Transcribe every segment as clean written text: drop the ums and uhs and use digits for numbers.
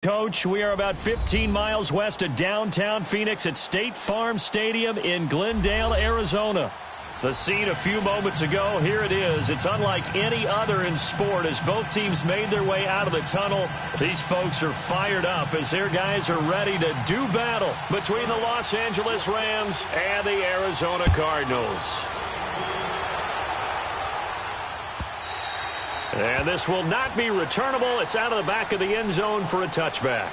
Coach, we are about 15 miles west of downtown Phoenix at State Farm Stadium in Glendale, Arizona. The scene a few moments ago, here it is. It's unlike any other in sport as both teams made their way out of the tunnel. These folks are fired up as their guys are ready to do battle between the Los Angeles Rams and the Arizona Cardinals. And this will not be returnable. It's out of the back of the end zone for a touchback.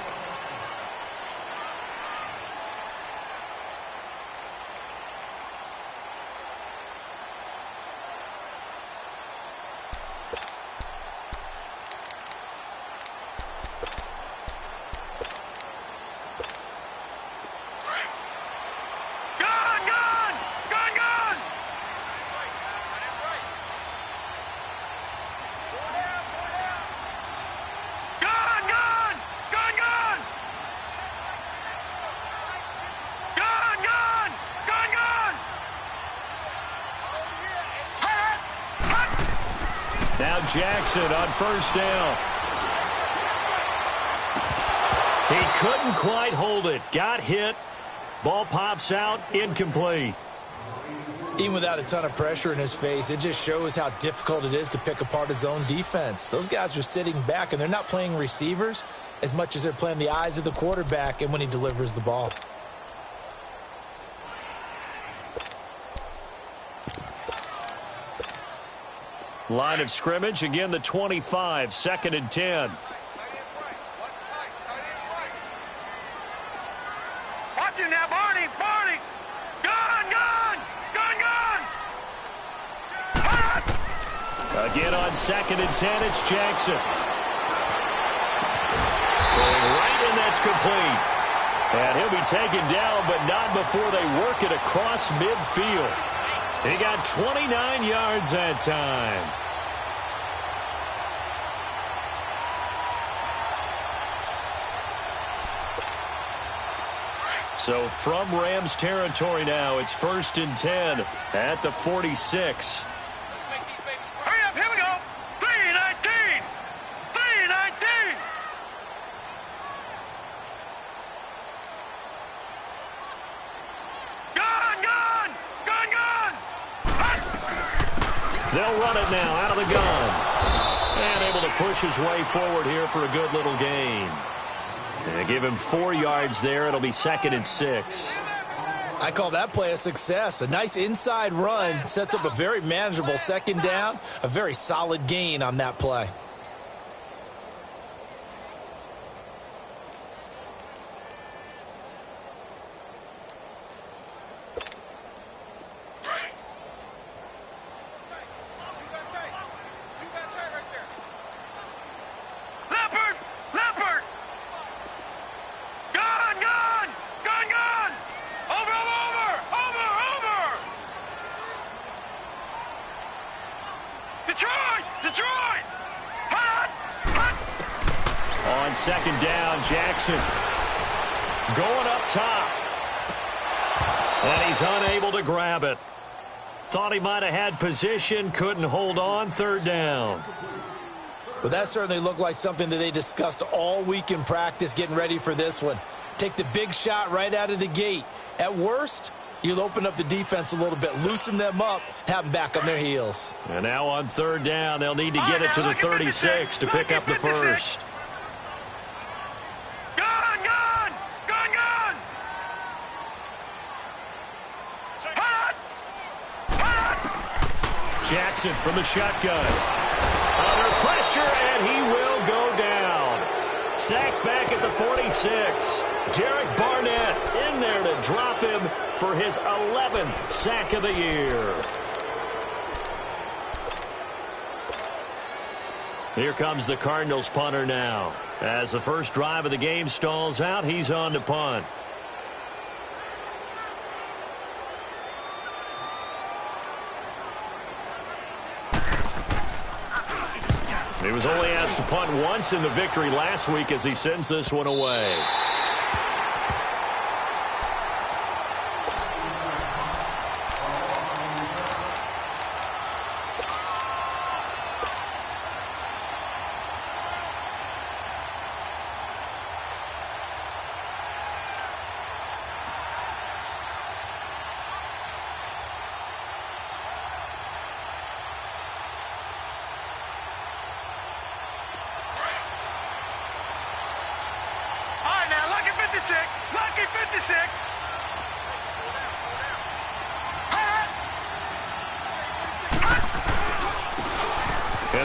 Now Jackson on first down. He couldn't quite hold it. Got hit. Ball pops out. Incomplete. Even without a ton of pressure in his face, it just shows how difficult it is to pick apart his own defense. Those guys are sitting back, and they're not playing receivers as much as they're playing the eyes of the quarterback and when he delivers the ball. Line of scrimmage, again the 25, 2nd and 10. Watch him now, Barney! Barney! Gone! Again on 2nd and 10, it's Jackson. Throwing right, and that's complete. And he'll be taken down, but not before they work it across midfield. He got 29 yards that time. So from Rams territory now, it's 1st and 10 at the 46. Hurry up, here we go! 3:19! 3:19! Gone! They'll run it now out of the gun. And able to push his way forward here for a good little gain. And give him 4 yards there. It'll be 2nd and 6. I call that play a success. A nice inside run sets up a very manageable 2nd down. A very solid gain on that play. Detroit! On 2nd down, Jackson going up top. And he's unable to grab it. Thought he might have had position, couldn't hold on, 3rd down. Well, that certainly looked like something that they discussed all week in practice getting ready for this one. Take the big shot right out of the gate. At worst, you'll open up the defense a little bit, loosen them up, have them back on their heels. And now on 3rd down, they'll need to get it to the 36 to pick up the first. Jackson from the shotgun. Under pressure, and he will go down. Sacked back at the 46. Derek Barnett in there to drop him for his 11th sack of the year. Here comes the Cardinals punter now. As the first drive of the game stalls out, he's on to punt. He was only asked to punt once in the victory last week as he sends this one away.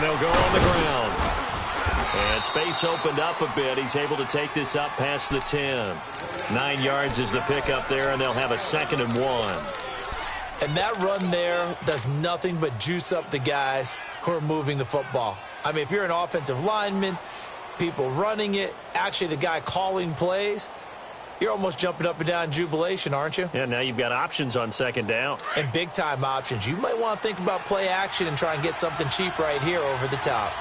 And they'll go on the ground. And space opened up a bit. He's able to take this up past the 10. 9 yards is the pickup there, and they'll have a 2nd and 1. And that run there does nothing but juice up the guys who are moving the football. I mean, if you're an offensive lineman, people running it, actually the guy calling plays, you're almost jumping up and down in jubilation, aren't you? Yeah, now you've got options on 2nd down. And big-time options. You might want to think about play action and try and get something cheap right here over the top.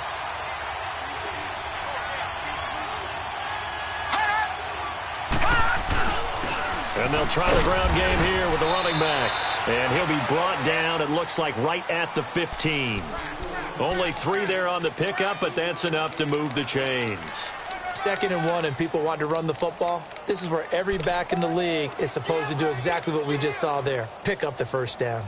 And they'll try the ground game here with the running back. And he'll be brought down, it looks like, right at the 15. Only 3 there on the pickup, but that's enough to move the chains. 2nd and 1, and people want to run the football. This is where every back in the league is supposed to do exactly what we just saw there. Pick up the 1st down.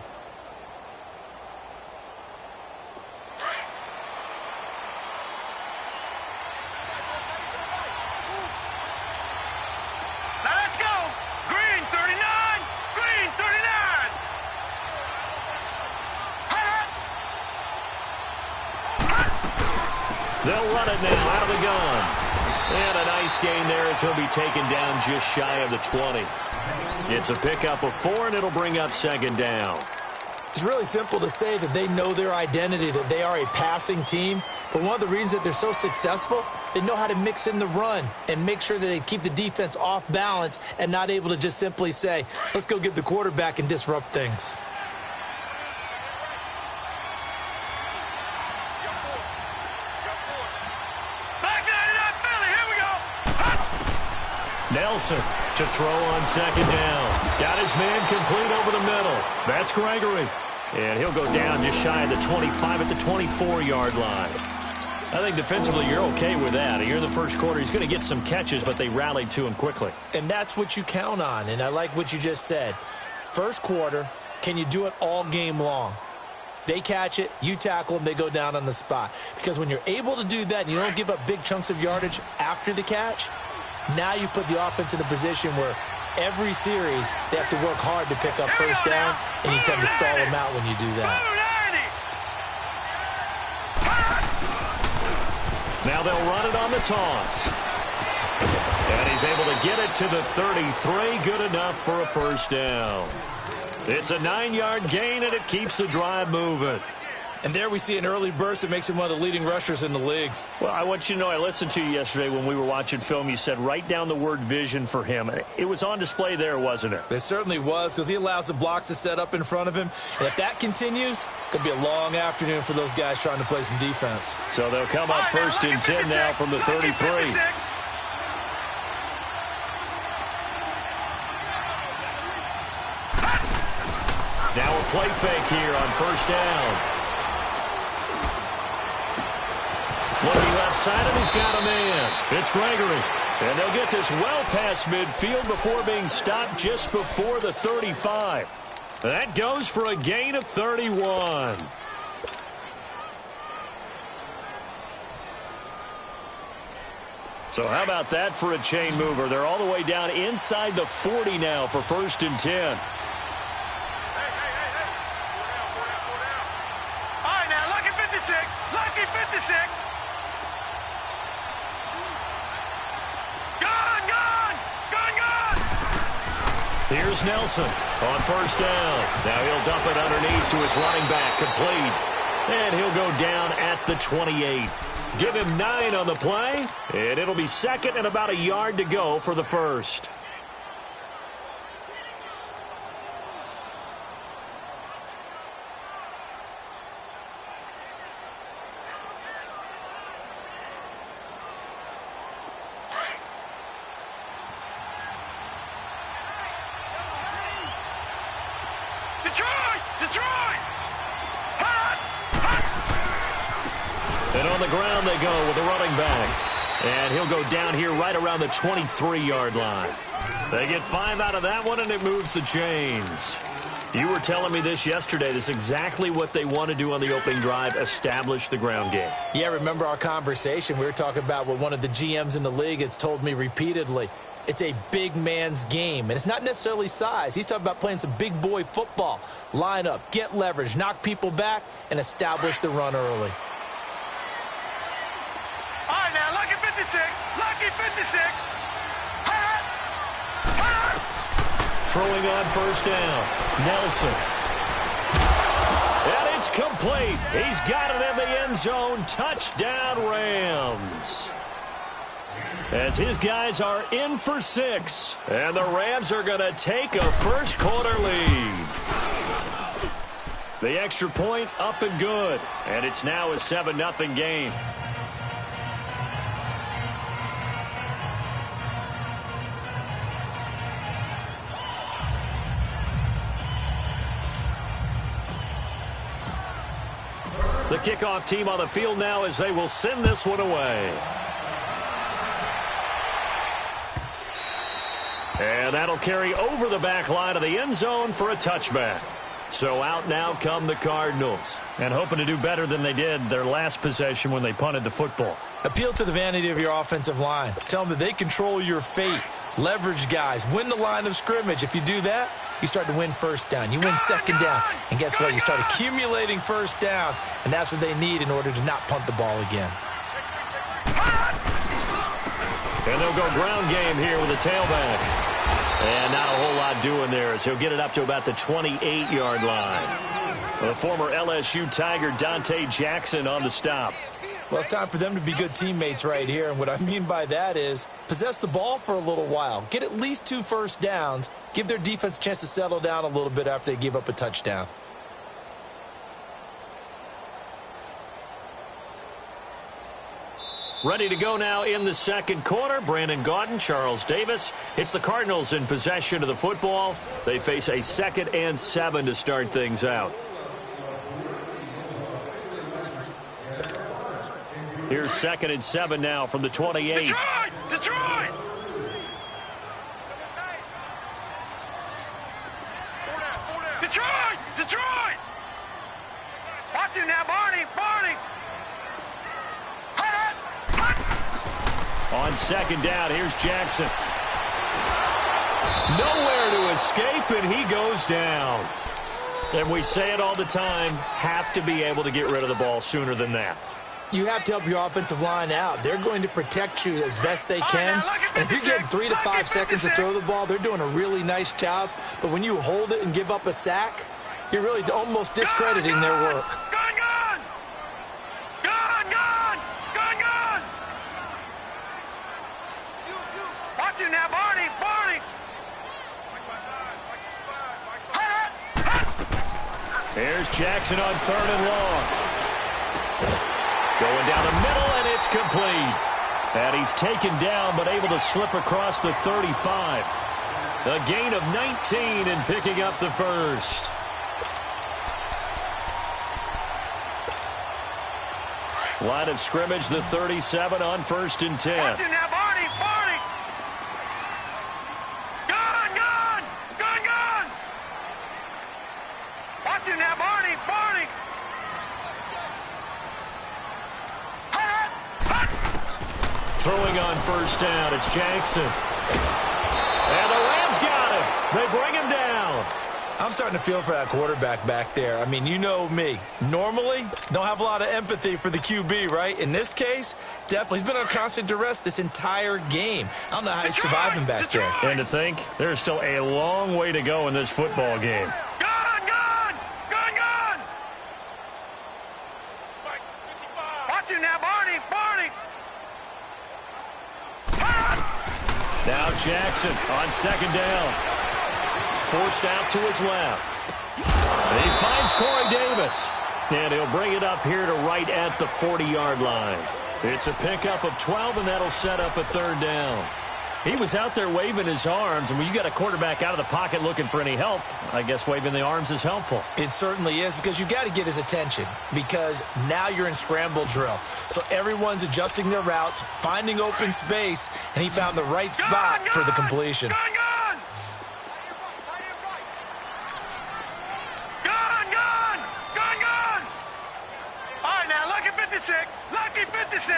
They'll run it now out of the gun. And a nice gain there as he'll be taken down just shy of the 20. It's a pickup of 4, and it'll bring up 2nd down. It's really simple to say that they know their identity, that they are a passing team. But one of the reasons that they're so successful, they know how to mix in the run and make sure that they keep the defense off balance and not able to just simply say, let's go get the quarterback and disrupt things. Nelson to throw on 2nd down. Got his man complete over the middle. That's Gregory. And he'll go down just shy of the 25 at the 24-yard line. I think defensively you're okay with that. Here in the first quarter, he's going to get some catches, but they rallied to him quickly. And that's what you count on, and I like what you just said. First quarter, can you do it all game long? They catch it, you tackle them, they go down on the spot. Because when you're able to do that and you don't give up big chunks of yardage after the catch, now you put the offense in a position where every series they have to work hard to pick up 1st downs, and you tend to stall them out when you do that. Now they'll run it on the toss. And he's able to get it to the 33. Good enough for a 1st down. It's a 9-yard gain, and it keeps the drive moving. And there we see an early burst that makes him one of the leading rushers in the league. Well, I want you to know, I listened to you yesterday when we were watching film. You said write down the word vision for him. It was on display there, wasn't it? It certainly was, because he allows the blocks to set up in front of him. And if that continues, it could be a long afternoon for those guys trying to play some defense. So they'll come up 1st and 10 now from the 33. Now a play fake here on 1st down. Looking left side, and he's got a man. It's Gregory. And they'll get this well past midfield before being stopped just before the 35. That goes for a gain of 31. So how about that for a chain mover? They're all the way down inside the 40 now for 1st and 10. All right, now, lucky 56. Lucky 56. Here's Nelson on 1st down. Now he'll dump it underneath to his running back, complete. And he'll go down at the 28. Give him 9 on the play, and it'll be 2nd and about a yard to go for the 1st. And on the ground they go with the running back. And he'll go down here right around the 23-yard line. They get 5 out of that one, and it moves the chains. You were telling me this yesterday. This is exactly what they want to do on the opening drive, establish the ground game. Yeah, remember our conversation? We were talking about what one of the GMs in the league has told me repeatedly. It's a big man's game, and it's not necessarily size. He's talking about playing some big boy football. Line up, get leverage, knock people back, and establish the run early. 56. Lucky 56. Hot. Hot. Throwing on first down. Nelson. And it's complete. He's got it in the end zone. Touchdown, Rams. As his guys are in for 6. And the Rams are going to take a first quarter lead. The extra point up and good. And it's now a 7-0 game. The kickoff team on the field now as they will send this one away. And that'll carry over the back line of the end zone for a touchback. So out now come the Cardinals. And hoping to do better than they did their last possession when they punted the football. Appeal to the vanity of your offensive line. Tell them that they control your fate. Leverage guys. Win the line of scrimmage. If you do that, you start to win first down. You win second down. And guess what? You start accumulating first downs. And that's what they need in order to not punt the ball again. And they'll go ground game here with a tailback. And not a whole lot doing there as he'll get it up to about the 28-yard line. The former LSU Tiger Dante Jackson on the stop. Well, it's time for them to be good teammates right here. And what I mean by that is possess the ball for a little while. Get at least 2 first downs. Give their defense a chance to settle down a little bit after they give up a touchdown. Ready to go now in the second quarter. Brandon Gaudin, Charles Davis. It's the Cardinals in possession of the football. They face a 2nd and 7 to start things out. Here's 2nd and 7 now from the 28. Detroit! Detroit! Detroit! Detroit! Watch him now, Barney! Barney! Hot! Hot! On 2nd down, here's Jackson. Nowhere to escape, and he goes down. And we say it all the time, have to be able to get rid of the ball sooner than that. You have to help your offensive line out. They're going to protect you as best they can. And if you're getting 3 to 5 seconds to throw the ball, they're doing a really nice job. But when you hold it and give up a sack, you're really almost discrediting their work. Gone, gone! Gone, gone! Gone, gone! Watch him now, Barney! Barney! Hot! Hot! Here's Jackson on 3rd and long. Going down the middle, and it's complete. And he's taken down, but able to slip across the 35. A gain of 19 and picking up the first. Line of scrimmage, the 37 on 1st and 10. Watch him now, Barney! Barney! Gone, gone! Gone, gone! Watch him now, Barney! Barney! Throwing on 1st down, it's Jackson. And the Rams got him. They bring him down. I'm starting to feel for that quarterback back there. I mean, you know me. Normally, don't have a lot of empathy for the QB, right? In this case, definitely. He's been on constant duress this entire game. I don't know how he's surviving back there. And to think, there's still a long way to go in this football game. Gone, gone! Gone, gone! Watch him now, Barney! Barney! Now Jackson on 2nd down. Forced out to his left. And he finds Corey Davis. And he'll bring it up here to right at the 40-yard line. It's a pickup of 12, and that'll set up a 3rd down. He was out there waving his arms, and when you got a quarterback out of the pocket looking for any help, I guess waving the arms is helpful. It certainly is, because you got to get his attention, because now you're in scramble drill. So everyone's adjusting their routes, finding open space, and he found the right spot for the completion. Gone, gone! Gone, gone! Gone, gone! All right, now, lucky 56. Lucky 56.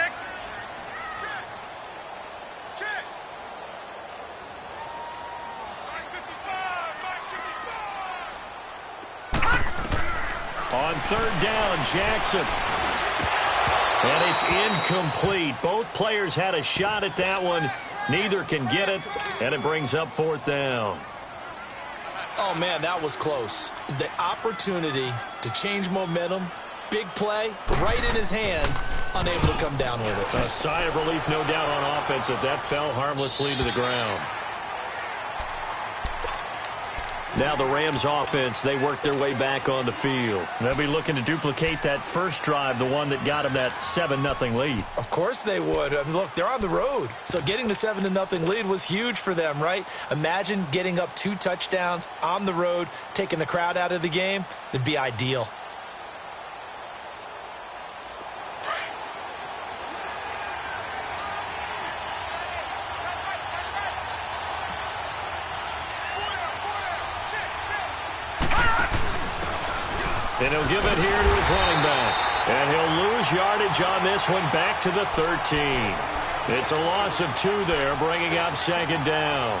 On 3rd down, Jackson. And it's incomplete. Both players had a shot at that one. Neither can get it, and it brings up 4th down. Oh, man, that was close. The opportunity to change momentum, big play, right in his hands, unable to come down with it. A sigh of relief, no doubt, on offense if that fell harmlessly to the ground. Now the Rams offense, they work their way back on the field. They'll be looking to duplicate that first drive, the one that got them that 7-0 lead. Of course they would. I mean, look, they're on the road. So getting the 7-0 lead was huge for them, right? Imagine getting up 2 touchdowns on the road, taking the crowd out of the game. It'd be ideal. And he'll give it here to his running back. And he'll lose yardage on this one, back to the 13. It's a loss of 2 there, bringing up 2nd down.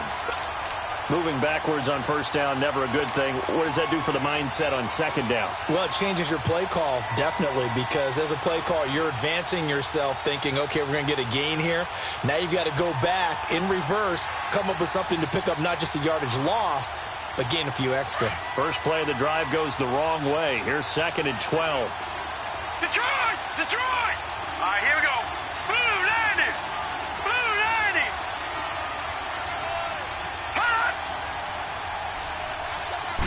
Moving backwards on 1st down, never a good thing. What does that do for the mindset on 2nd down? Well, it changes your play call, definitely, because as a play call, you're advancing yourself thinking, okay, we're going to get a gain here. Now you've got to go back in reverse, come up with something to pick up not just the yardage lost, but gain a few extra. First play of the drive goes the wrong way. Here's 2nd and 12. Detroit! Detroit! All right, here we go. Blue 90! Blue 90! Hot!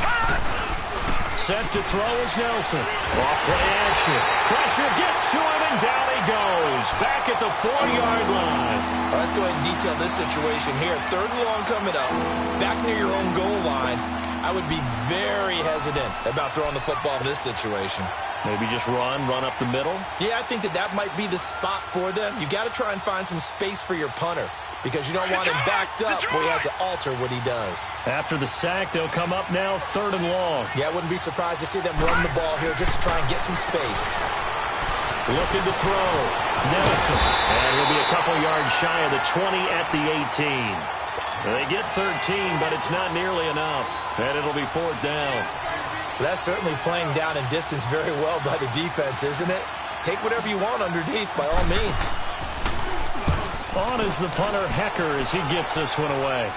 Hot! Set to throw is Nelson. Off play action. Pressure gets to him, and down he goes. Back at the 4-yard line. Well, let's go ahead and detail this situation here. 3rd and long coming up. Back near your own goal line. I would be very hesitant about throwing the football in this situation. Maybe just run up the middle? Yeah, I think that might be the spot for them. You got to try and find some space for your punter because you don't want him backed up where he has to alter what he does. After the sack, they'll come up now 3rd and long. Yeah, I wouldn't be surprised to see them run the ball here just to try and get some space. Looking to throw. Nelson. And he'll be a couple yards shy of the 20 at the 18. They get 13, but it's not nearly enough. And it'll be 4th down. That's certainly playing down in distance very well by the defense, isn't it? Take whatever you want underneath, by all means. On is the punter, Hecker, as he gets this one away.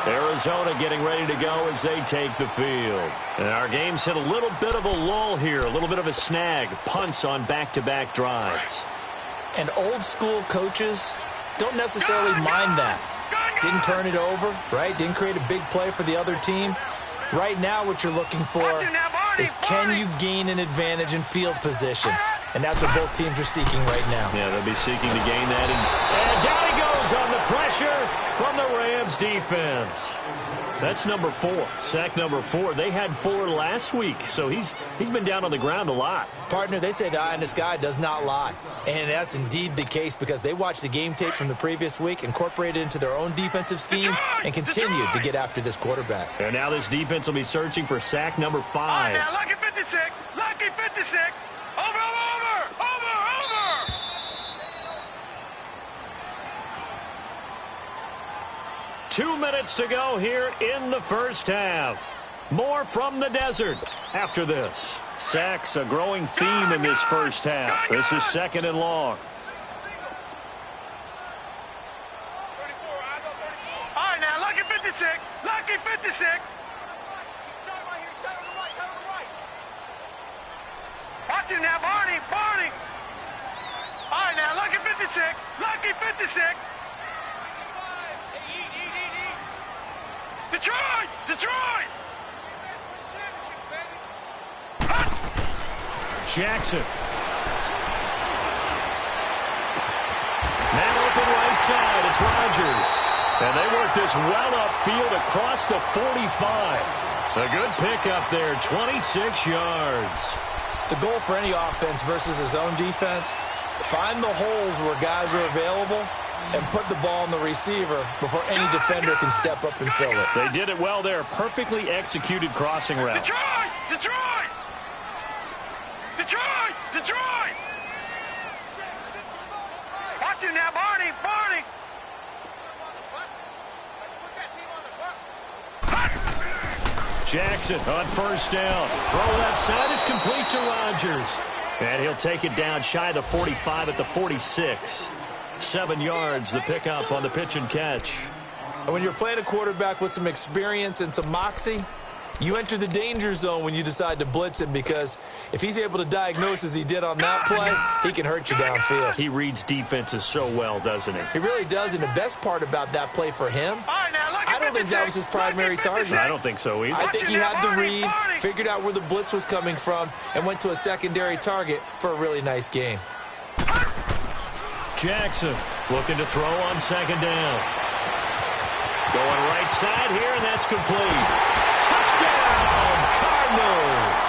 Arizona getting ready to go as they take the field. And our game's hit a little bit of a lull here, a little bit of a snag. Punts on back-to-back drives. And old-school coaches don't necessarily mind that. Didn't turn it over, right? Didn't create a big play for the other team. Right now what you're looking for is can you gain an advantage in field position? And that's what both teams are seeking right now. Yeah, they'll be seeking to gain that. And down he goes on the pressure from the Rams defense. That's number 4, sack number 4. They had 4 last week, so he's been down on the ground a lot. Partner, they say the eye in the sky does not lie. And that's indeed the case because they watched the game tape from the previous week, incorporated it into their own defensive scheme, and continued to get after this quarterback. And now this defense will be searching for sack number 5. All right, now, lucky 56. Lucky 56. Over, over, over, over, over. 2 minutes to go here in the first half. More from the desert after this. Sacks, a growing theme in this first half. This is 2nd and long. All right, now, lucky 56. Lucky 56. Watch him now, Barney, Barney. All right, now, lucky 56. Lucky 56. Detroit! Detroit! Jackson. Man open right side. It's Rodgers. And they work this well upfield across the 45. A good pickup there, 26 yards. The goal for any offense versus his own defense, find the holes where guys are available and put the ball on the receiver before any defender can step up and fill it. They did it well there. Perfectly executed crossing route. Detroit! Detroit! Detroit! Detroit! Watch him now, Barney, Barney. Jackson on first down. Throw left side is complete to Rodgers. And he'll take it down shy of the 45 at the 46. 7 yards, the pickup on the pitch and catch. And when you're playing a quarterback with some experience and some moxie, you enter the danger zone when you decide to blitz him, because if he's able to diagnose as he did on that play, he can hurt you downfield. He reads defenses so well, doesn't he? He really does, and the best part about that play for him, I don't think that was his primary target. I don't think so either. I think he had the read, figured out where the blitz was coming from, and went to a secondary target for a really nice game. Jackson looking to throw on second down. Going right side here, and that's complete. Touchdown, Cardinals.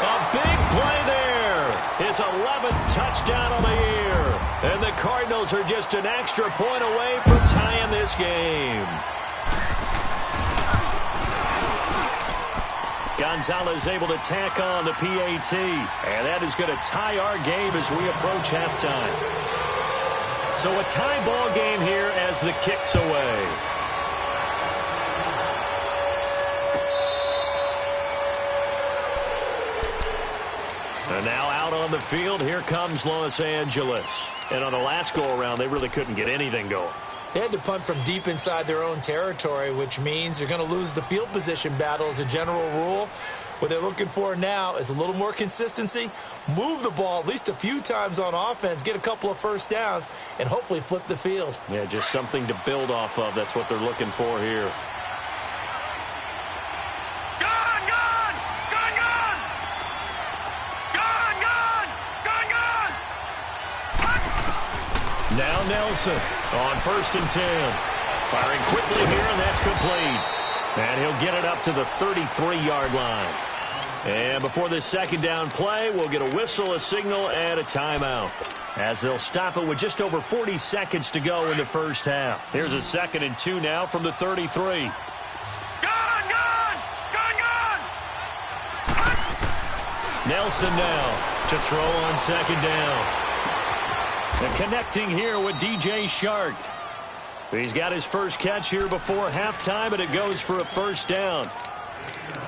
A big play there. His 11th touchdown of the year. And the Cardinals are just an extra point away from tying this game. Gonzalez able to tack on the PAT. And that is going to tie our game as we approach halftime. So a tie ball game here as the kick's away. And now out on the field, here comes Los Angeles. And on the last go-around, they really couldn't get anything going. They had to punt from deep inside their own territory, which means you're going to lose the field position battle as a general rule. What they're looking for now is a little more consistency, move the ball at least a few times on offense, get a couple of first downs, and hopefully flip the field. Yeah, just something to build off of. That's what they're looking for here. Now Nelson on 1st and 10. Firing quickly here, and that's complete. And he'll get it up to the 33-yard line. And before this second down play, we'll get a whistle, a signal, and a timeout, as they'll stop it with just over 40 seconds to go in the first half. Here's a 2nd and 2 now from the 33. Nelson now to throw on second down. And connecting here with DJ Shark. He's got his first catch here before halftime, and it goes for a first down.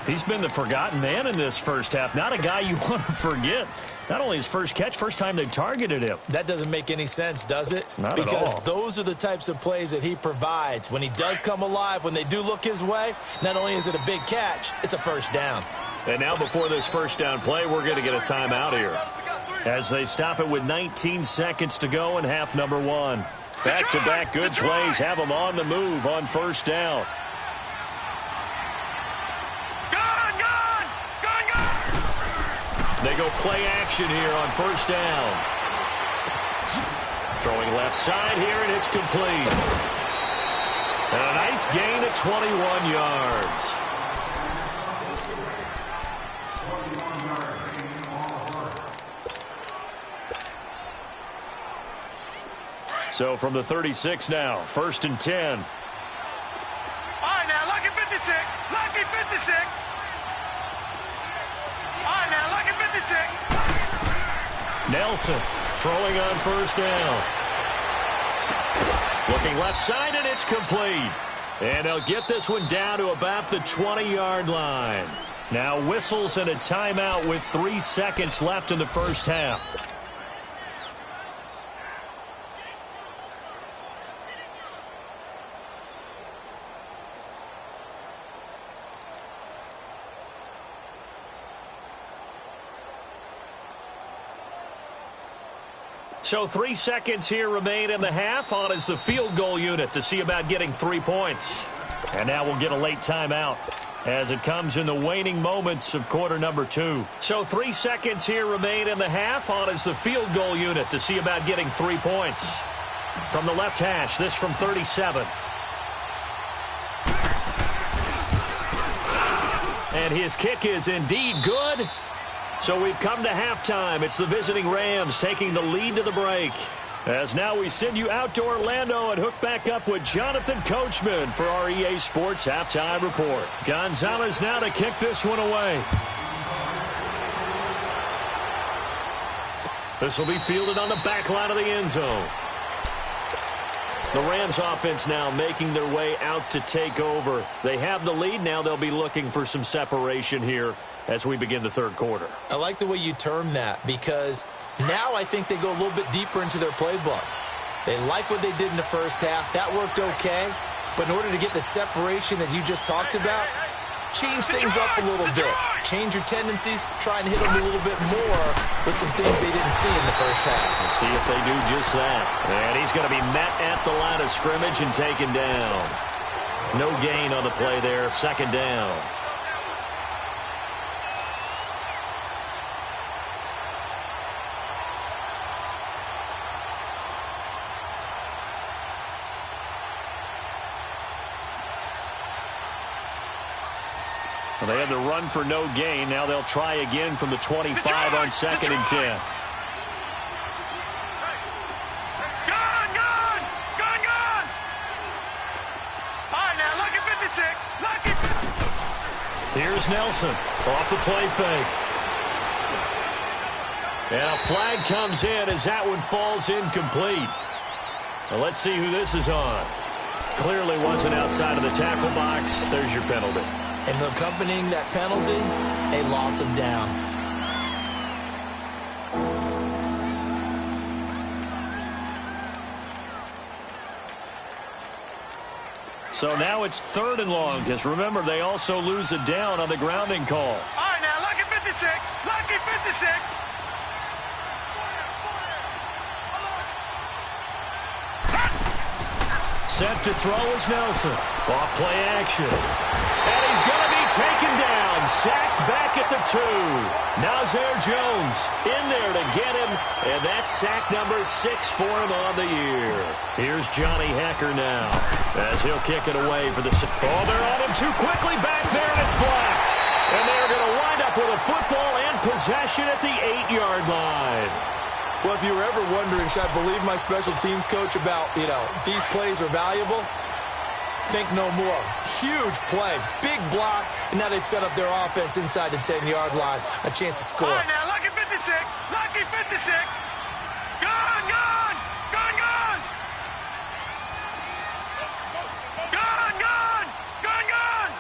He's been the forgotten man in this first half. Not a guy you want to forget. Not only his first catch, first time they've targeted him. That doesn't make any sense, does it? Not at all. Because those are the types of plays that he provides. When he does come alive, when they do look his way, not only is it a big catch, it's a first down. And now before this first down play, we're going to get a timeout here, as they stop it with 19 seconds to go in half number 1. Back-to-back good plays have them on the move on first down. They go play action here on first down. Throwing left side here, and it's complete. And a nice gain at 21 yards. So from the 36 now, 1st and 10. All right, now, lucky 56. Lucky 56. All right, now, lucky 56. Nelson throwing on first down. Looking left side, and it's complete. And they'll get this one down to about the 20-yard line. Now whistles and a timeout with 3 seconds left in the first half. So 3 seconds here remain in the half. On is the field goal unit to see about getting 3 points. And now we'll get a late timeout as it comes in the waning moments of quarter number 2. So 3 seconds here remain in the half. On is the field goal unit to see about getting 3 points. From the left hash, this from 37. And his kick is indeed good. So we've come to halftime. It's the visiting Rams taking the lead to the break. As now we send you out to Orlando and hook back up with Jonathan Coachman for our EA Sports Halftime Report. Gonzalez now to kick this one away. This will be fielded on the back line of the end zone. The Rams offense now making their way out to take over. They have the lead. Now they'll be looking for some separation here as we begin the third quarter. I like the way you term that because now I think they go a little bit deeper into their playbook. They like what they did in the first half. That worked okay. But in order to get the separation that you just talked about, change things up a little bit. Change your tendencies. Try and hit them a little bit more with some things they didn't see in the first half. Let's see if they do just that. And he's going to be met at the line of scrimmage and taken down. No gain on the play there. Second down. Well, they had the run for no gain. Now they'll try again from the 25 on second and 10. Gone! All right, now, lucky 56. Lucky. Here's Nelson off the play fake. And a flag comes in as that one falls incomplete. Well, let's see who this is on. Clearly wasn't outside of the tackle box. There's your penalty. And accompanying that penalty, a loss of down. So now it's 3rd and long, because remember, they also lose a down on the grounding call. All right, now, lucky 56. Lucky 56. Set to throw is Nelson. Off play action. And he's going to be taken down. Sacked back at the 2. Nazir Jones in there to get him. And that's sack number 6 for him on the year. Here's Johnny Hecker now as he'll kick it away for the... Oh, they're on him too quickly back there, and it's blocked. And they're going to wind up with a football and possession at the 8-yard line. Well, if you were ever wondering, should I believe my special teams coach about, these plays are valuable? Think no more. Huge play, big block, and now they've set up their offense inside the 10-yard line. A chance to score. All right, now, lucky 56. Lucky 56. Gone! Gone! Gone! Gone! Gone! Gone! Gone! Gone!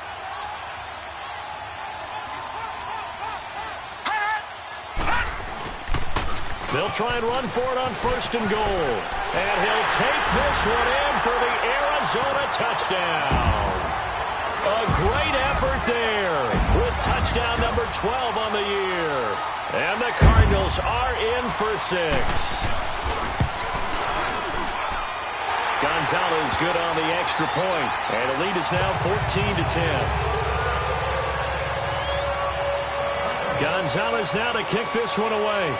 They'll try and run for it on 1st and goal. And he'll take this one in for the Arizona touchdown. A great effort there with touchdown number 12 on the year. And the Cardinals are in for 6. Gonzalez good on the extra point. And the lead is now 14-10. Gonzalez now to kick this one away.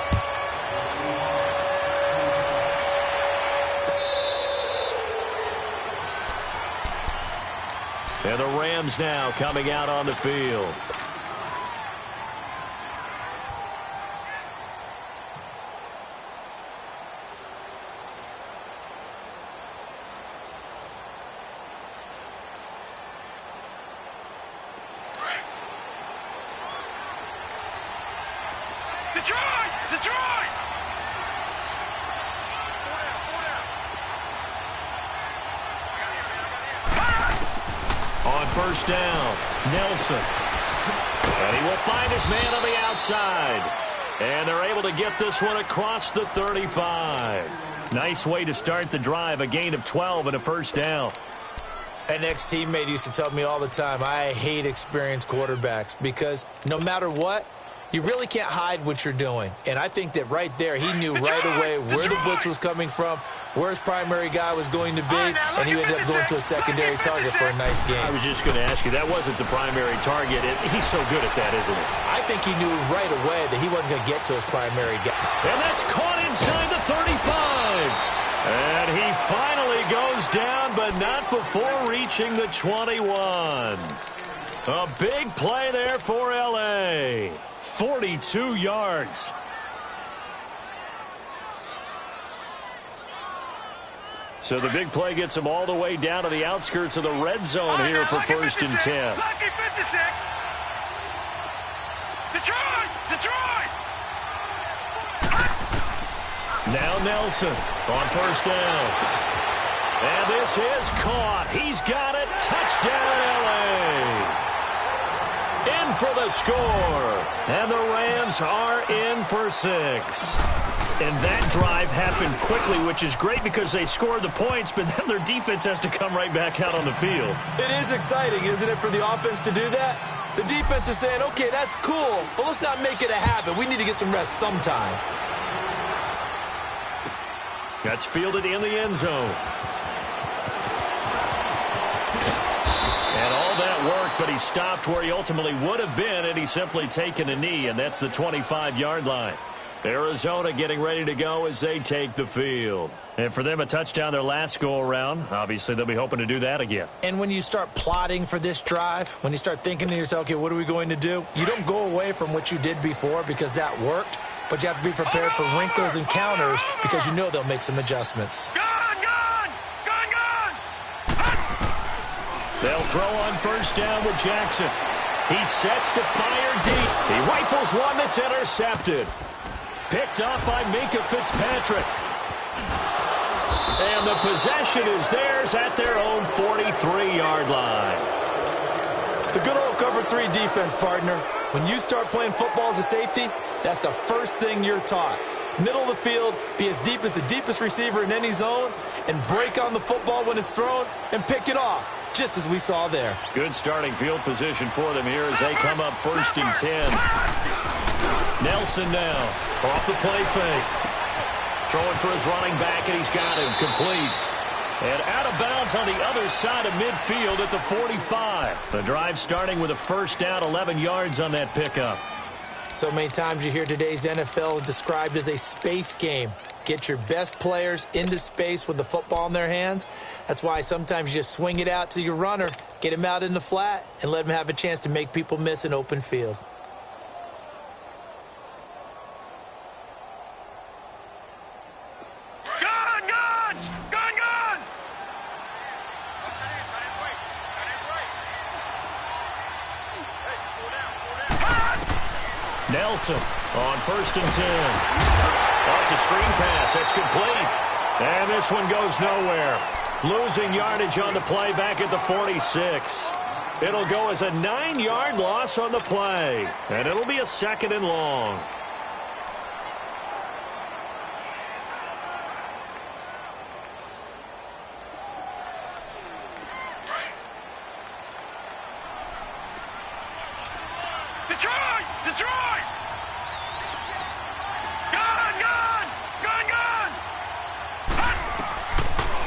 And the Rams now coming out on the field. Detroit! Detroit! On 1st down, Nelson. And he will find his man on the outside. And they're able to get this one across the 35. Nice way to start the drive, a gain of 12 and a 1st down. An ex-teammate used to tell me all the time, I hate experienced quarterbacks because no matter what, you really can't hide what you're doing. And I think that right there, he knew right away where the blitz was coming from, where his primary guy was going to be, and he ended up going to a secondary target for a nice game. I was just going to ask you, that wasn't the primary target. He's so good at that, isn't he? I think he knew right away that he wasn't going to get to his primary guy. And that's caught inside the 35. And he finally goes down, but not before reaching the 21. A big play there for L.A. 42 yards. So the big play gets him all the way down to the outskirts of the red zone here for 1st and 10. Lucky 56. Detroit! Detroit! Now Nelson on 1st down. And this is caught. He's got it. Touchdown, L.A. In for the score. And the Rams are in for 6. And that drive happened quickly, which is great because they scored the points, but then their defense has to come right back out on the field. It is exciting, isn't it, for the offense to do that? The defense is saying, okay, that's cool, but let's not make it a habit. We need to get some rest sometime. That's fielded in the end zone. And all that worked, but he stopped where he ultimately would have been, and he's simply taken a knee, and that's the 25-yard line. Arizona getting ready to go as they take the field. And for them, a touchdown their last go-around. Obviously, they'll be hoping to do that again. And when you start plotting for this drive, when you start thinking to yourself, okay, what are we going to do? You don't go away from what you did before because that worked, but you have to be prepared for wrinkles and counters because you know they'll make some adjustments. They'll throw on first down with Jackson. He sets to fire deep. He rifles one that's intercepted. Picked up by Minkah Fitzpatrick. And the possession is theirs at their own 43-yard line. The good old cover 3 defense, partner. When you start playing football as a safety, that's the first thing you're taught. Middle of the field, be as deep as the deepest receiver in any zone, and break on the football when it's thrown and pick it off, just as we saw there. Good starting field position for them here as they come up first and 10. Nelson now off the play fake. Throwing for his running back, and he's got him complete. And out of bounds on the other side of midfield at the 45. The drive starting with a first down, 11 yards on that pickup. So many times you hear today's NFL described as a space game. Get your best players into space with the football in their hands. That's why sometimes you just swing it out to your runner, get him out in the flat, and let him have a chance to make people miss an open field. Nelson on first and 10. Oh, it's a screen pass. That's complete. And this one goes nowhere. Losing yardage on the play back at the 46. It'll go as a 9-yard loss on the play. And it'll be a second and long.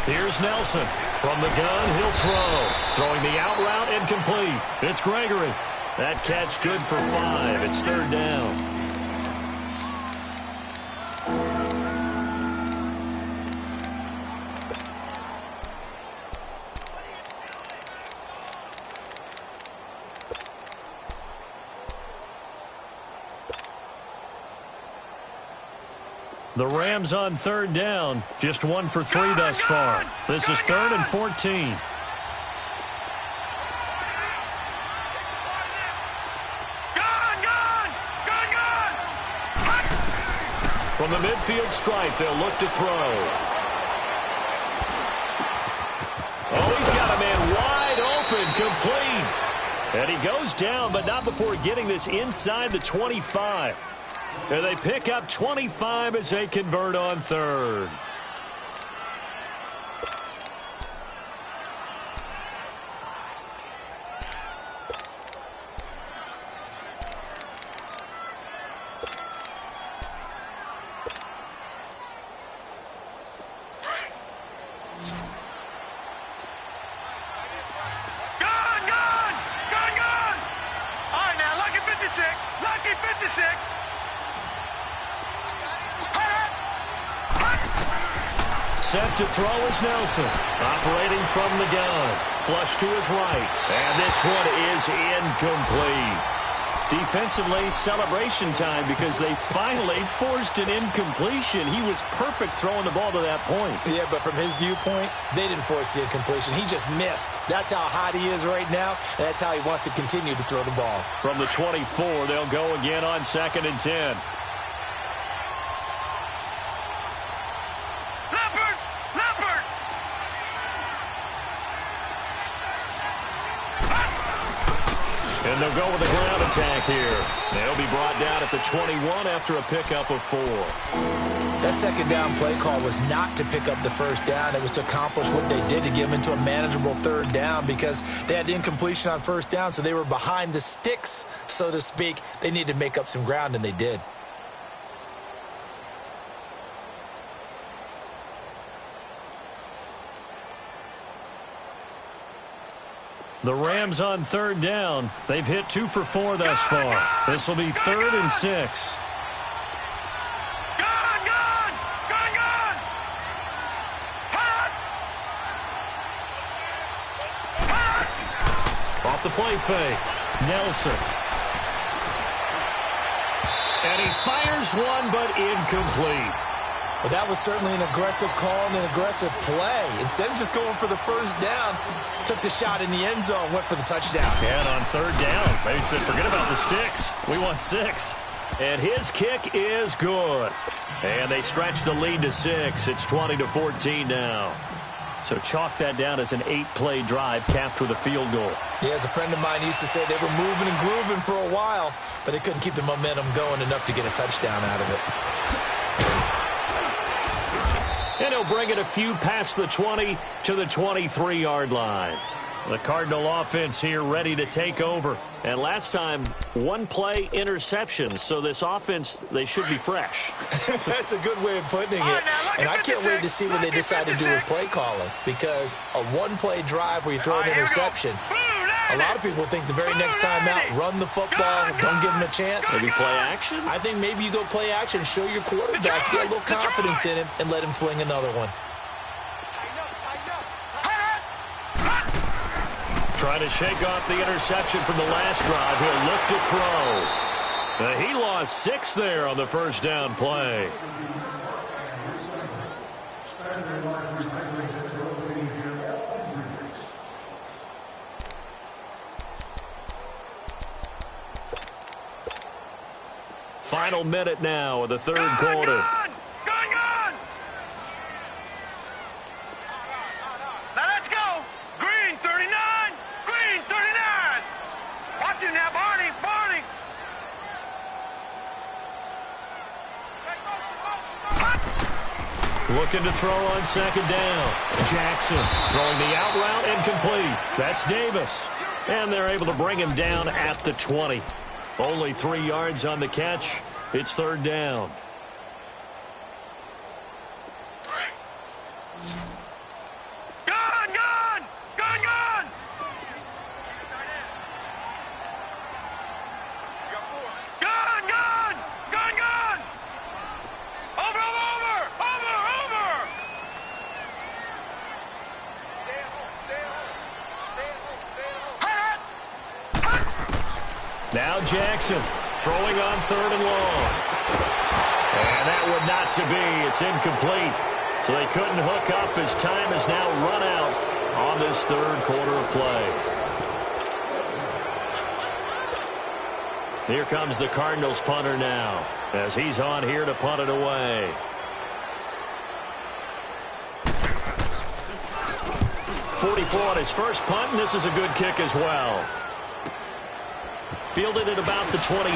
Here's Nelson. From the gun, he'll throw. Throwing the out route, incomplete. It's Gregory. That catch good for 5. It's third down. The Rams on third down. Just 1 for 3 thus far. This is third and 14. From the midfield stripe, they'll look to throw. Oh, he's got a man wide open, complete. And he goes down, but not before getting this inside the 25. And they pick up 25 as they convert on third. Set to throw is Nelson. Operating from the gun. Flush to his right. And this one is incomplete. Defensively, celebration time because they finally forced an incompletion. He was perfect throwing the ball to that point. Yeah, but from his viewpoint, they didn't force the incompletion. He just missed. That's how hot he is right now, and that's how he wants to continue to throw the ball. From the 24, they'll go again on second and 10. And they'll go with a ground attack here. They'll be brought down at the 21 after a pickup of 4. That second down play call was not to pick up the first down. It was to accomplish what they did, to get them into a manageable third down, because they had incompletion on first down, so they were behind the sticks, so to speak. They needed to make up some ground, and they did. The Rams on third down. They've hit 2 for 4 thus far. This will be 3rd and 6. Off the play fake. Nelson. And he fires one, but incomplete. Well, that was certainly an aggressive call and an aggressive play. Instead of just going for the first down, took the shot in the end zone, went for the touchdown. And on third down, they said, forget about the sticks. We want 6. And his kick is good. And they stretch the lead to 6. It's 20-14 now. So chalk that down as an 8-play drive capped with a field goal. Yeah, as a friend of mine used to say, they were moving and grooving for a while, but they couldn't keep the momentum going enough to get a touchdown out of it. And he'll bring it a few past the 20 to the 23-yard line. The Cardinal offense here ready to take over. And last time, 1-play interceptions. So this offense, they should be fresh. That's a good way of putting it. And I can't wait to see what they decide to do with play calling. Because a 1-play drive where you throw an interception, a lot of people think the very next time out, run the football, don't give them a chance. Maybe play action? I think maybe you go play action, show your quarterback, get a little confidence in him, and let him fling another one. Trying to shake off the interception from the last drive. He'll look to throw. He lost 6 there on the first down play. Final minute now of the third quarter. Looking to throw on second down. Jackson throwing the out route and complete. That's Davis. And they're able to bring him down at the 20. Only 3 yards on the catch. It's third down. Now Jackson throwing on third and long. And that would not to be. It's incomplete. So they couldn't hook up as time has now run out on this third quarter of play. Here comes the Cardinals punter now as he's on here to punt it away. .44 on his first punt, and this is a good kick as well. Fielded at about the 28.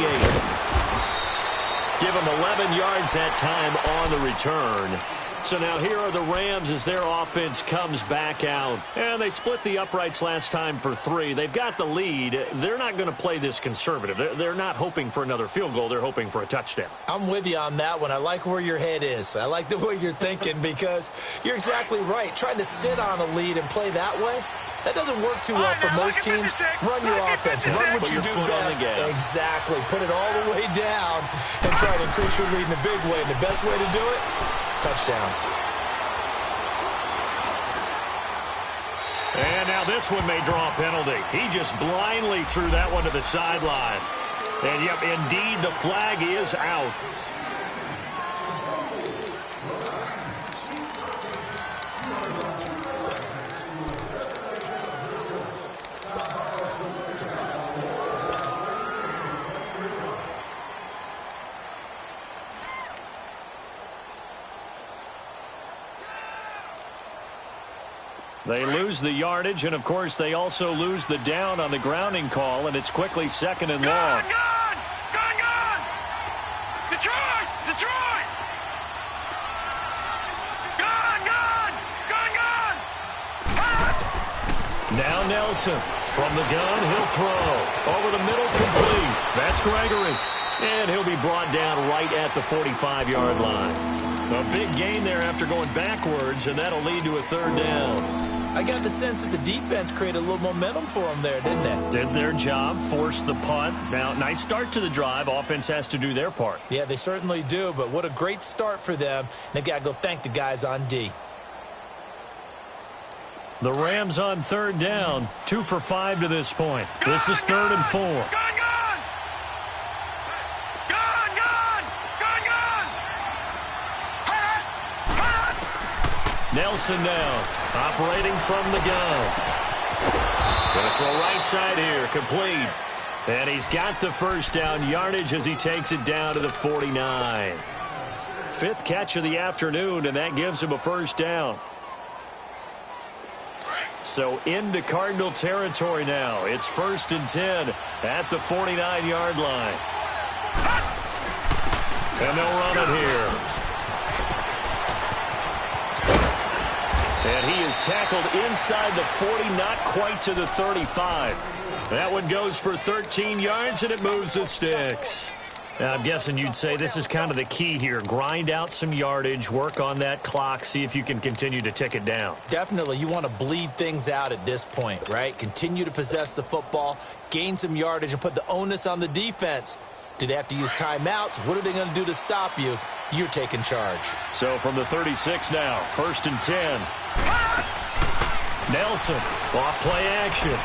Give him 11 yards that time on the return. So now here are the Rams as their offense comes back out. And they split the uprights last time for 3. They've got the lead. They're not going to play this conservative. They're not hoping for another field goal. They're hoping for a touchdown. I'm with you on that one. I like where your head is. I like the way you're thinking because you're exactly right. Trying to sit on a lead and play that way, that doesn't work too well for most teams. Run your offense. Run what you do best. Exactly. Put it all the way down and try to increase your lead in a big way. And the best way to do it, touchdowns. And now this one may draw a penalty. He just blindly threw that one to the sideline. And, yep, indeed, the flag is out. They lose the yardage, and, of course, they also lose the down on the grounding call, and it's quickly 2nd and long. Gone! Detroit! Gone! Now Nelson. From the gun, he'll throw. Over the middle, complete. That's Gregory. And he'll be brought down right at the 45-yard line. A big gain there after going backwards, and that'll lead to a 3rd down. I got the sense that the defense created a little momentum for them there, didn't they? Did their job, forced the punt. Now, nice start to the drive. Offense has to do their part. Yeah, they certainly do, but what a great start for them. They've got to go thank the guys on D. The Rams on 3rd down, 2 for 5 to this point. This is 3rd and 4. Nelson now, operating from the gun. Going to throw right side here, complete. And he's got the 1st down yardage as he takes it down to the 49. 5th catch of the afternoon, and that gives him a 1st down. So into Cardinal territory now. It's 1st and 10 at the 49-yard line. And they'll run it here. And he is tackled inside the 40, not quite to the 35. That one goes for 13 yards, and it moves the sticks. Now, I'm guessing you'd say this is kind of the key here. Grind out some yardage, work on that clock, see if you can continue to tick it down. Definitely. You want to bleed things out at this point, right? Continue to possess the football, gain some yardage, and put the onus on the defense. Do they have to use timeouts? What are they going to do to stop you? You're taking charge. So from the 36 now, 1st and 10. Nelson, off play action.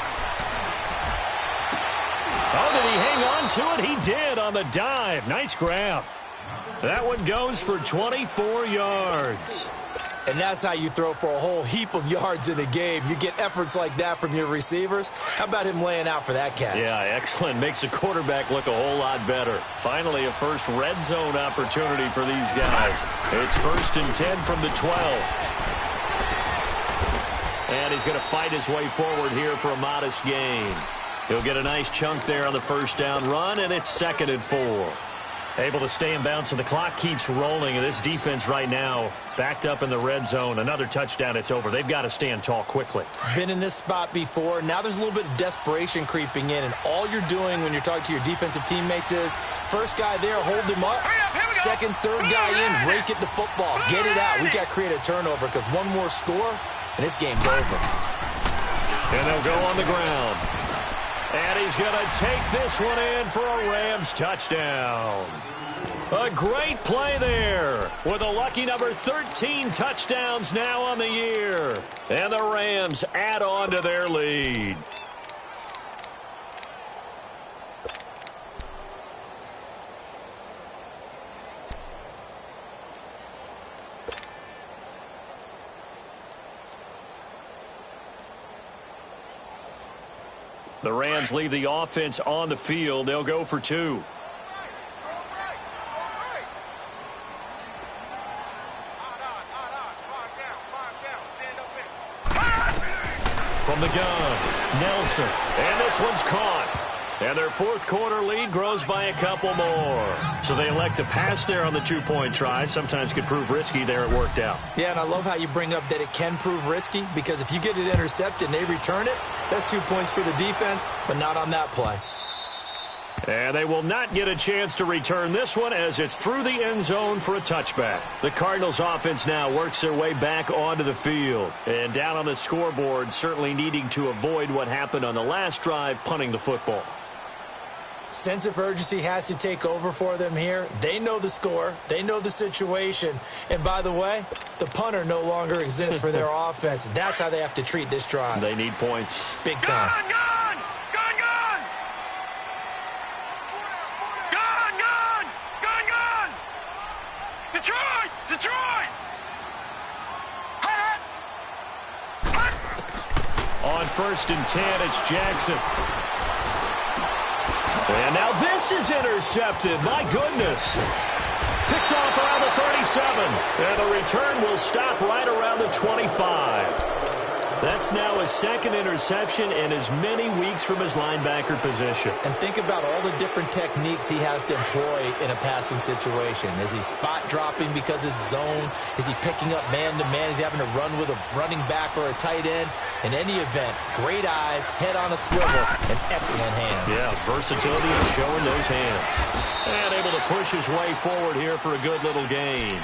Oh, did he hang on to it? He did on the dive. Nice grab. That one goes for 24 yards. And that's how you throw for a whole heap of yards in a game. You get efforts like that from your receivers. How about him laying out for that catch? Yeah, excellent. Makes the quarterback look a whole lot better. Finally, a first red zone opportunity for these guys. It's 1st and 10 from the 12. And he's going to fight his way forward here for a modest gain. He'll get a nice chunk there on the 1st down run, and it's 2nd and 4. Able to stay in bounds, and the clock keeps rolling. And this defense right now backed up in the red zone. Another touchdown, it's over. They've got to stand tall quickly. Been in this spot before. Now there's a little bit of desperation creeping in, and all you're doing when you're talking to your defensive teammates is first guy there, hold him up. Second, third guy in, rake at the football. Get it out. We've got to create a turnover because one more score, and this game's over. And they'll go on the ground. And he's going to take this one in for a Rams touchdown. A great play there with a lucky number 13 touchdowns now on the year. And the Rams add on to their lead. The Rams leave the offense on the field. They'll go for 2. From the gun, Nelson. And this one's caught. And their 4th quarter lead grows by a couple more. So they elect to pass there on the 2-point try. Sometimes could prove risky there. It worked out. Yeah, and I love how you bring up that it can prove risky because if you get it intercepted and they return it, that's 2 points for the defense, but not on that play. And they will not get a chance to return this one as it's through the end zone for a touchback. The Cardinals offense now works their way back onto the field. And down on the scoreboard, certainly needing to avoid what happened on the last drive, punting the football. Sense of urgency has to take over for them here. They know the score. They know the situation. And by the way, the punter no longer exists for their offense. That's how they have to treat this drive. They need points. Big time. Gone! Detroit! On 1st and 10, it's Jackson. And now this is intercepted. My goodness. Picked off around the 37. And the return will stop right around the 25. That's now his second interception in as many weeks from his linebacker position. And think about all the different techniques he has to employ in a passing situation. Is he spot dropping because it's zone? Is he picking up man-to-man? Is he having to run with a running back or a tight end? In any event, great eyes, head on a swivel, and excellent hands. Yeah, versatility and showing those hands. And able to push his way forward here for a good little gain.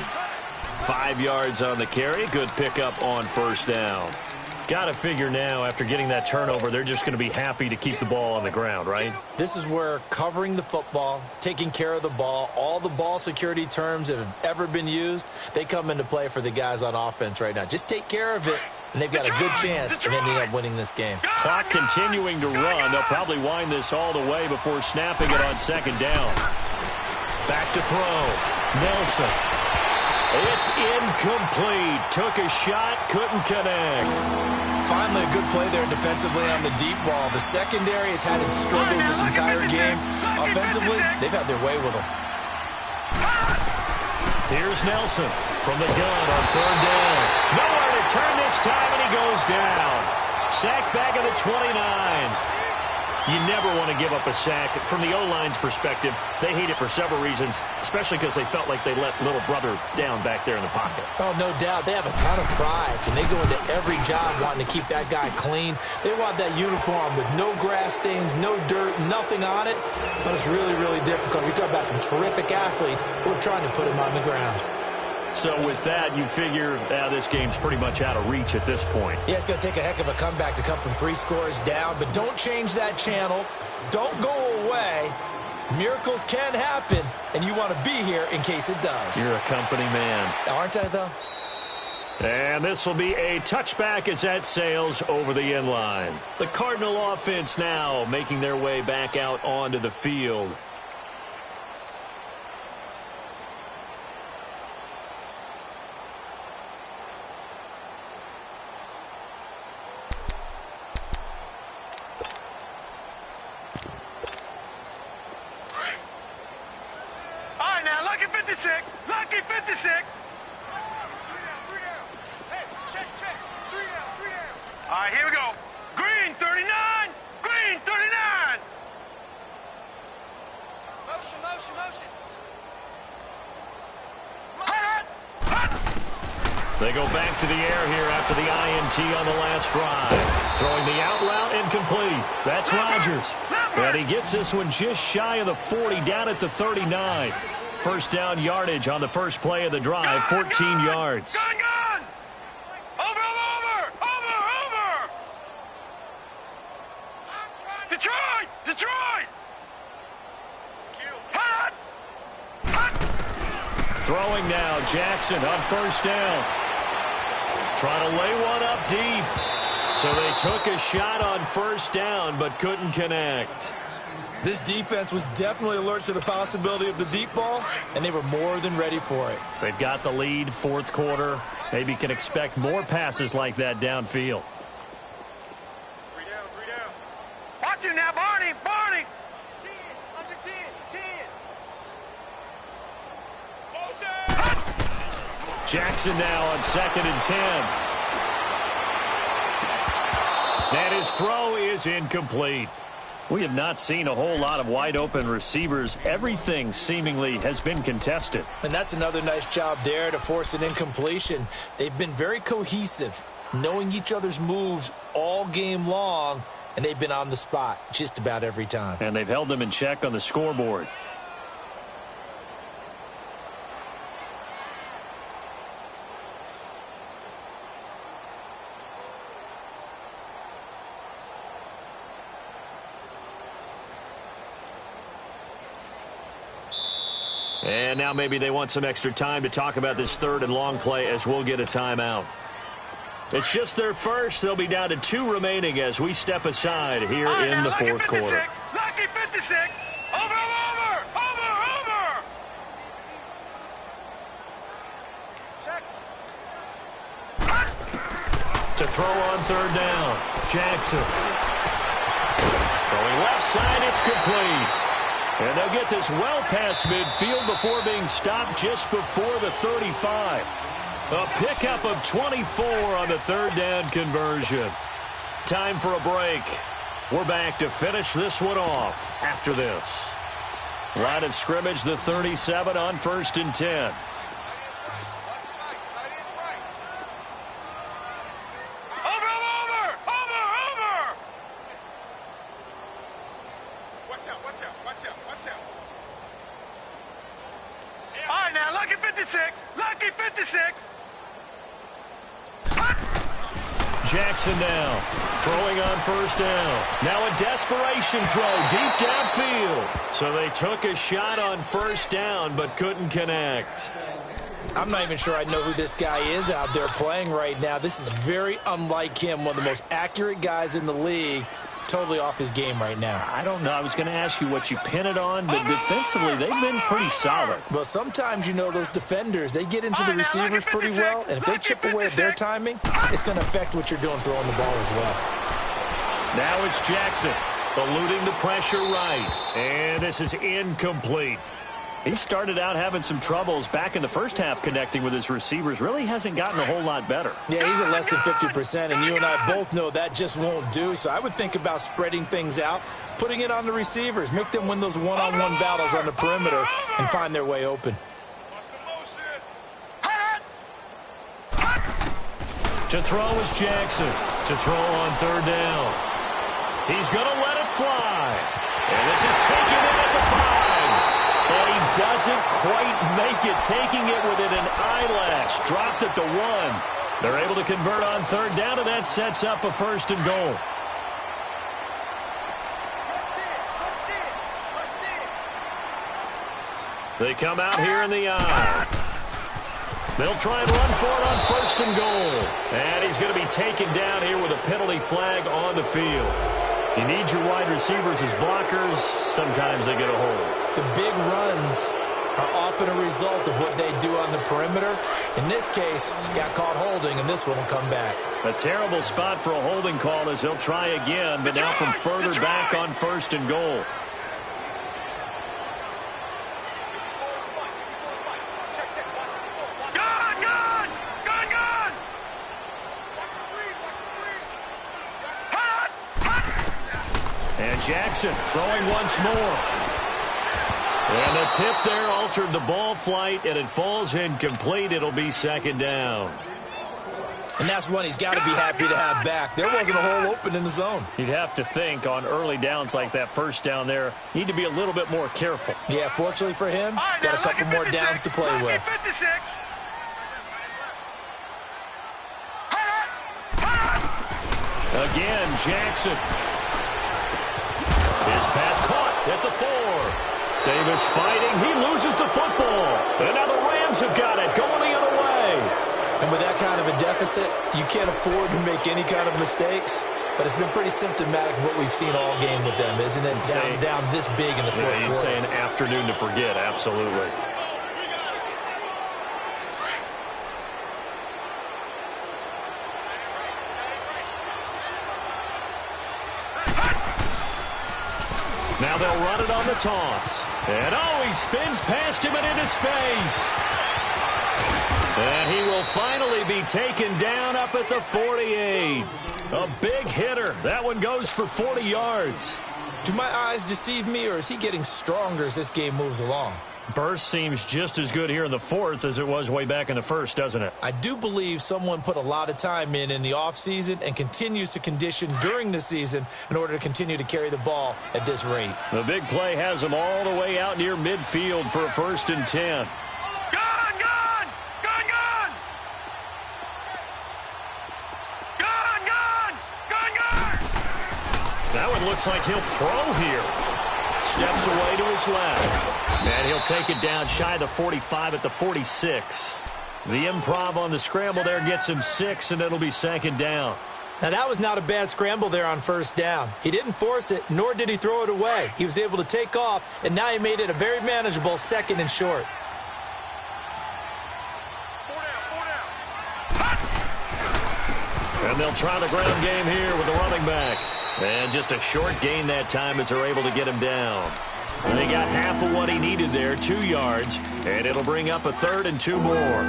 5 yards on the carry. Good pickup on first down. Got to figure now, after getting that turnover, they're just going to be happy to keep the ball on the ground, right? This is where covering the football, taking care of the ball, all the ball security terms that have ever been used, they come into play for the guys on offense right now. Just take care of it, and they've got a good chance of ending up winning this game. Clock continuing to run. They'll probably wind this all the way before snapping it on second down. Back to throw. Nelson. It's incomplete. Took a shot, couldn't connect. Finally, a good play there defensively on the deep ball. The secondary has had its struggles this entire game. Offensively, they've had their way with them. Here's Nelson from the gun on third down. Nowhere to turn this time, and he goes down. Sacked back at the 29. You never want to give up a sack. From the O-line's perspective, they hate it for several reasons, especially because they felt like they let little brother down back there in the pocket. Oh, no doubt. They have a ton of pride, and they go into every job wanting to keep that guy clean. They want that uniform with no grass stains, no dirt, nothing on it. But it's really, really difficult. You're talking about some terrific athletes who are trying to put him on the ground. So with that, you figure this game's pretty much out of reach at this point. Yeah, it's going to take a heck of a comeback to come from 3 scores down, but don't change that channel. Don't go away. Miracles can happen, and you want to be here in case it does. You're a company man. Aren't I, though? And this will be a touchback as that sails over the end line. The Cardinal offense now making their way back out onto the field. Lucky 56. 3 down. Hey, check. 3 down. All right, here we go. Green 39. Green 39. Motion. They go back to the air here after the INT on the last drive. Throwing the out route incomplete. That's Rodgers. And he gets this one just shy of the 40, down at the 39. First down yardage on the first play of the drive, 14 yards. Gun! Over! Detroit! Hot! Throwing now, Jackson on first down. Trying to lay one up deep. So they took a shot on first down, but couldn't connect. This defense was definitely alert to the possibility of the deep ball, and they were more than ready for it. They've got the lead, fourth quarter. Maybe can expect more passes like that downfield. 3 down. Watch him now, Barney. 10, under 10. Jackson now on 2nd and 10. And his throw is incomplete. We have not seen a whole lot of wide-open receivers. Everything seemingly has been contested. And that's another nice job there to force an incompletion. They've been very cohesive, knowing each other's moves all game long, and they've been on the spot just about every time. And they've held them in check on the scoreboard. And now maybe they want some extra time to talk about this 3rd and long play as we'll get a timeout. It's just their first. They'll be down to 2 remaining as we step aside here in the 4th quarter. Lucky 56. Over. Check. To throw on 3rd down. Jackson. Throwing left side. It's complete. And they'll get this well past midfield before being stopped just before the 35. A pickup of 24 on the third down conversion. Time for a break. We're back to finish this one off after this. Line of scrimmage, the 37 on 1st and 10. Jackson now, throwing on 1st down. Now a desperation throw deep downfield. So they took a shot on 1st down but couldn't connect. I'm not even sure I know who this guy is out there playing right now. This is very unlike him, one of the most accurate guys in the league. Totally off his game right now. I don't know. I was going to ask you what you pin it on, but defensively, they've been pretty solid. Well, sometimes, you know, those defenders, they get into the receivers pretty well, and if they chip away at their timing, it's going to affect what you're doing throwing the ball as well. Now it's Jackson, eluding the pressure right, and this is incomplete. He started out having some troubles back in the first half connecting with his receivers. Really hasn't gotten a whole lot better. Yeah, he's at less than 50%, and you and I both know that just won't do. So I would think about spreading things out, putting it on the receivers, make them win those one-on-one battles on the perimeter and find their way open. To throw is Jackson. To throw on 3rd down. He's going to let it fly. And this is taken in at the 5. And he doesn't quite make it, taking it within an eyelash. Dropped at the 1. They're able to convert on 3rd down, and that sets up a 1st and goal. They come out here in the eye. They'll try and run for it on 1st and goal. And he's going to be taken down here with a penalty flag on the field. You need your wide receivers as blockers. Sometimes they get a hold. The big runs are often a result of what they do on the perimeter. In this case, got caught holding, and this one will come back. A terrible spot for a holding call as he'll try again, but now from further back on 1st and goal. And Jackson throwing once more. And the tip there altered the ball flight, and it falls incomplete. It'll be 2nd down. And that's one he's got to be happy to have back. There wasn't a hole open in the zone. You'd have to think on early downs like that 1st down there, need to be a little bit more careful. Yeah, fortunately for him, got a couple more downs to play with. Again, Jackson. His pass caught at the 4. Davis fighting. He loses the football. And now the Rams have got it, going the other way. And with that kind of a deficit, you can't afford to make any kind of mistakes. But it's been pretty symptomatic of what we've seen all game with them, isn't it? Down this big in the fourth quarter. You'd say an afternoon to forget, absolutely. Now they'll run it on the toss. And he spins past him and into space. And he will finally be taken down up at the 48. A big hitter. That one goes for 40 yards. Do my eyes deceive me, or is he getting stronger as this game moves along? Burst seems just as good here in the 4th as it was way back in the 1st, doesn't it? I do believe someone put a lot of time in the offseason and continues to condition during the season in order to continue to carry the ball at this rate. The big play has him all the way out near midfield for a 1st and 10. That one looks like he'll throw here. Steps away to his left. And he'll take it down shy of the 45 at the 46. The improv on the scramble there gets him 6, and it'll be 2nd down. Now, that was not a bad scramble there on 1st down. He didn't force it, nor did he throw it away. He was able to take off, and now he made it a very manageable 2nd and short. And they'll try the ground game here with the running back. And just a short gain that time as they're able to get him down. And they got half of what he needed there, 2 yards. And it'll bring up a 3rd and 2 more.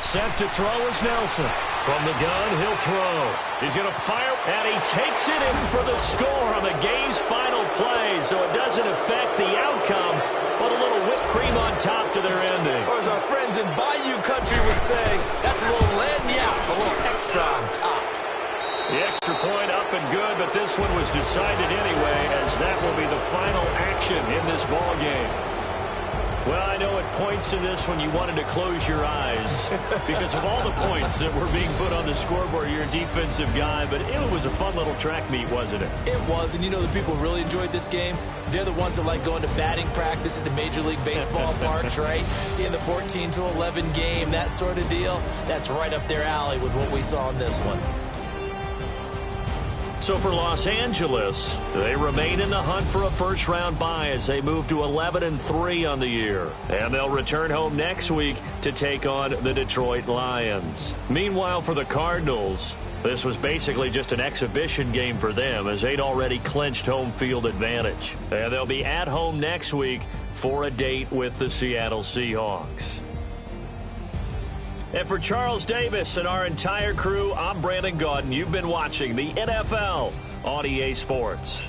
Set to throw is Nelson. From the gun, he'll throw. He's going to fire, and he takes it in for the score on the game's final play, so it doesn't affect the outcome, but a little whipped cream on top to their ending. Or as our friends in Bayou Country would say, that's a little lagniappe, a little extra on top. The extra point up and good, but this one was decided anyway, as that will be the final action in this ball game. Well, I know at points in this one you wanted to close your eyes because of all the points that were being put on the scoreboard. You're a defensive guy, but it was a fun little track meet, wasn't it? It was, and you know the people who really enjoyed this game? They're the ones that like going to batting practice at the Major League Baseball parks, right? Seeing the 14-11 game, that sort of deal, that's right up their alley with what we saw in this one. So for Los Angeles, they remain in the hunt for a first-round bye as they move to 11-3 on the year. And they'll return home next week to take on the Detroit Lions. Meanwhile, for the Cardinals, this was basically just an exhibition game for them as they'd already clinched home field advantage. And they'll be at home next week for a date with the Seattle Seahawks. And for Charles Davis and our entire crew, I'm Brandon Gaudin. You've been watching the NFL on EA Sports.